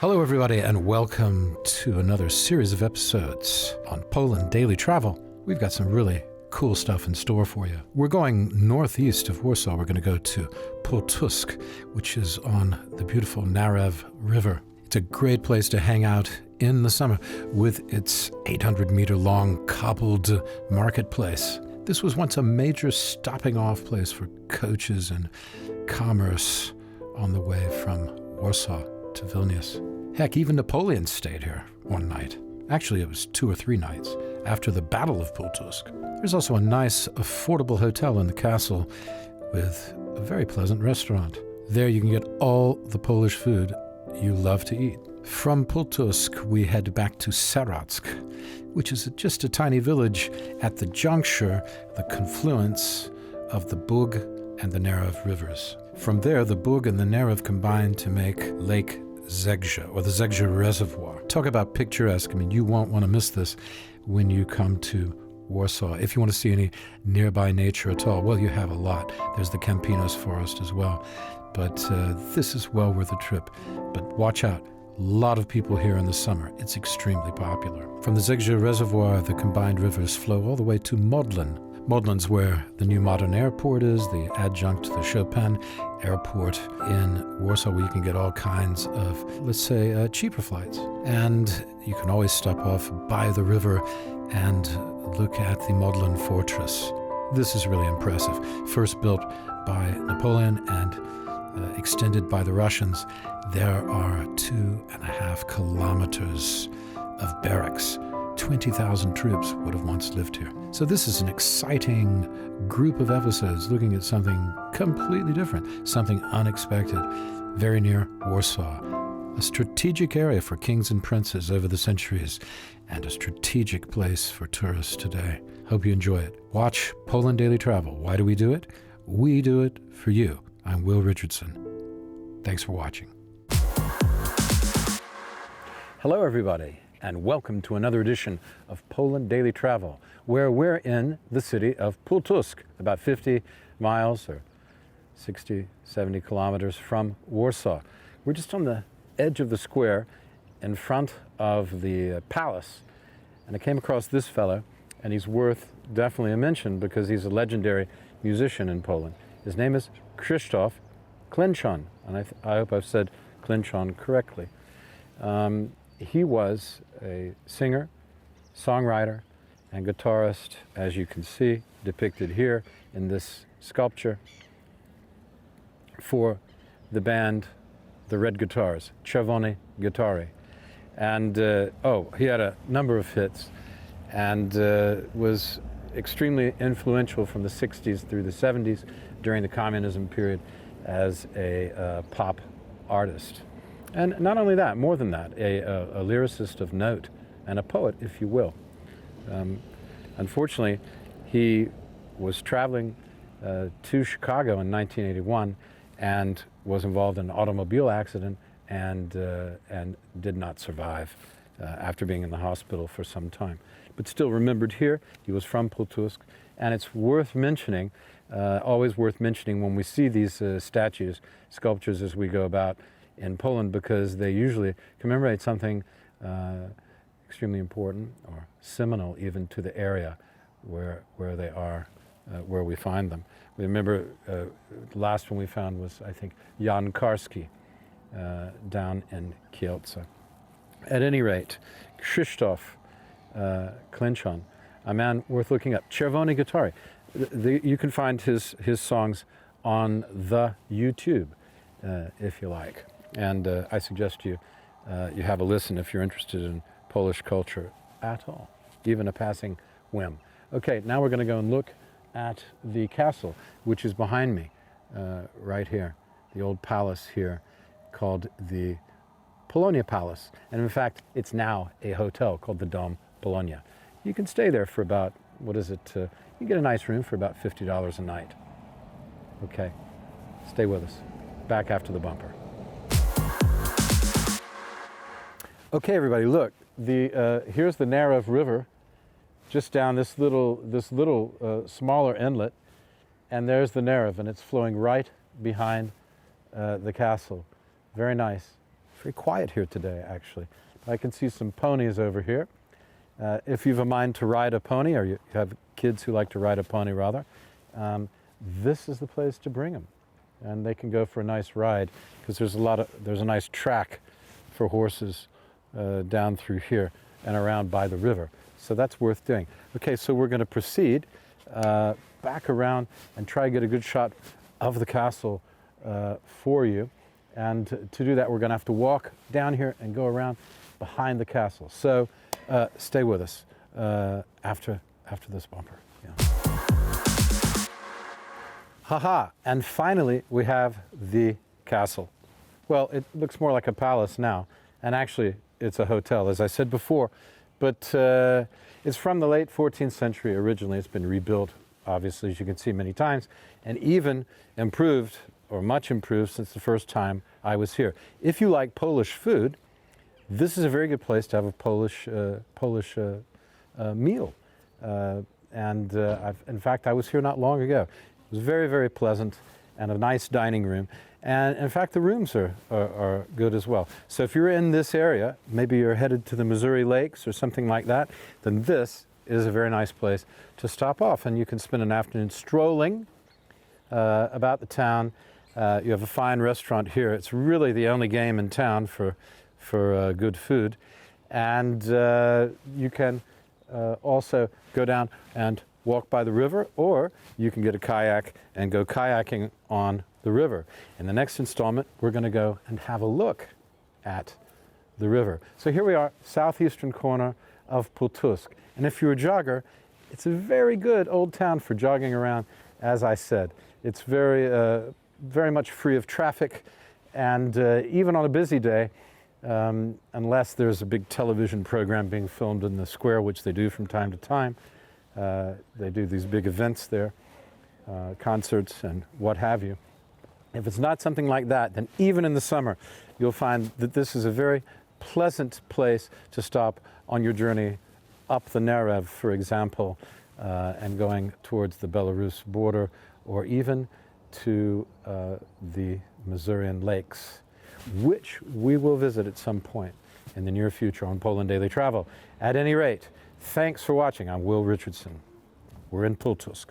Hello, everybody, and welcome to another series of episodes on Poland Daily Travel. We've got some really cool stuff in store for you. We're going northeast of Warsaw. We're going to go to Pultusk, which is on the beautiful Narew River. It's a great place to hang out in the summer with its 800-meter-long cobbled marketplace. This was once a major stopping-off place for coaches and commerce on the way from Warsaw to Vilnius. Heck, even Napoleon stayed here one night. Actually, it was 2 or 3 nights after the Battle of Pultusk. There's also a nice, affordable hotel in the castle with a very pleasant restaurant. There you can get all the Polish food you love to eat. From Pultusk, we head back to Sarack, which is just a tiny village at the juncture, the confluence of the Bug and the Narew rivers. From there, the Bug and the Narew combine to make Lake Zegja, or the Zegja Reservoir. Talk about picturesque. I mean, you won't want to miss this when you come to Warsaw. If you want to see any nearby nature at all, well, you have a lot. There's the Campinos Forest as well. But this is well worth a trip. But watch out. A lot of people here in the summer. It's extremely popular. From the Zegja Reservoir, the combined rivers flow all the way to Modlin. Modlin's where the new modern airport is, the adjunct to the Chopin Airport in Warsaw, where you can get all kinds of, let's say, cheaper flights. And you can always stop off by the river and look at the Modlin Fortress. This is really impressive. First built by Napoleon and extended by the Russians, there are 2.5 kilometers of barracks. 20,000 troops would have once lived here. So this is an exciting group of episodes looking at something completely different, something unexpected, very near Warsaw, a strategic area for kings and princes over the centuries, and a strategic place for tourists today. Hope you enjoy it. Watch Poland Daily Travel. Why do we do it? We do it for you. I'm Will Richardson. Thanks for watching. Hello, everybody, and welcome to another edition of Poland Daily Travel, where we're in the city of Pultusk, about 50 miles or 60, 70 kilometers from Warsaw. We're just on the edge of the square in front of the palace, and I came across this fellow, and he's worth definitely a mention because he's a legendary musician in Poland. His name is Krzysztof Klinczon, and I hope I've said Klinczon correctly. He was a singer, songwriter, and guitarist, as you can see depicted here in this sculpture, for the band The Red Guitars, Czerwone Gitary. And he had a number of hits and was extremely influential from the 60s through the 70s during the communism period as a pop artist. And not only that, more than that, a lyricist of note and a poet, if you will. Unfortunately, he was traveling to Chicago in 1981 and was involved in an automobile accident and did not survive after being in the hospital for some time. But still remembered here. He was from Pultusk, and it's worth mentioning, always worth mentioning when we see these statues, sculptures as we go about in Poland, because they usually commemorate something extremely important or seminal even to the area where they are, where we find them. We remember the last one we found was, I think, Jan Karski down in Kielce. At any rate, Krzysztof Klinczon, a man worth looking up. Czerwone Gitary. You can find his songs on the YouTube, if you like. And I suggest you have a listen if you're interested in Polish culture at all, even a passing whim. Okay, now we're going to go and look at the castle, which is behind me, right here, the old palace here called the Polonia Palace. And in fact, it's now a hotel called the Dom Polonia. You can stay there for about, you get a nice room for about $50 a night. Okay, stay with us. Back after the bumper. Okay, everybody, look. Here's the Narew River, just down this little smaller inlet, and there's the Narew, and it's flowing right behind the castle. Very nice. very quiet here today, actually. I can see some ponies over here. If you've a mind to ride a pony, or you have kids who like to ride a pony rather, this is the place to bring them. And they can go for a nice ride, because there's a nice track for horses down through here and around by the river. So that's worth doing. Okay, so we're going to proceed back around and try to get a good shot of the castle for you. And to do that, we're going to have to walk down here and go around behind the castle. So stay with us after this bumper. Yeah. Haha, and finally we have the castle. Well, it looks more like a palace now, and actually it's a hotel, as I said before, but it's from the late 14th century originally. It's been rebuilt, obviously, as you can see many times, and even improved, or much improved, since the first time I was here. If you like Polish food, this is a very good place to have a Polish meal. In fact, I was here not long ago. It was very, very pleasant, and a nice dining room. And in fact, the rooms are good as well. So if you're in this area, maybe you're headed to the Missouri Lakes or something like that, then this is a very nice place to stop off. And you can spend an afternoon strolling about the town. You have a fine restaurant here. It's really the only game in town for good food. And you can also go down and walk by the river, or you can get a kayak and go kayaking on the river. In the next installment, we're going to go and have a look at the river. So here we are, southeastern corner of Pultusk. And if you're a jogger, it's a very good old town for jogging around, as I said. It's very much free of traffic, and even on a busy day, unless there's a big television program being filmed in the square, which they do from time to time. They do these big events there, concerts and what have you. If it's not something like that, then even in the summer, you'll find that this is a very pleasant place to stop on your journey up the Narew, for example, and going towards the Belarus border, or even to the Missourian Lakes, which we will visit at some point in the near future on Poland Daily Travel. At any rate, thanks for watching. I'm Will Richardson. We're in Pultusk.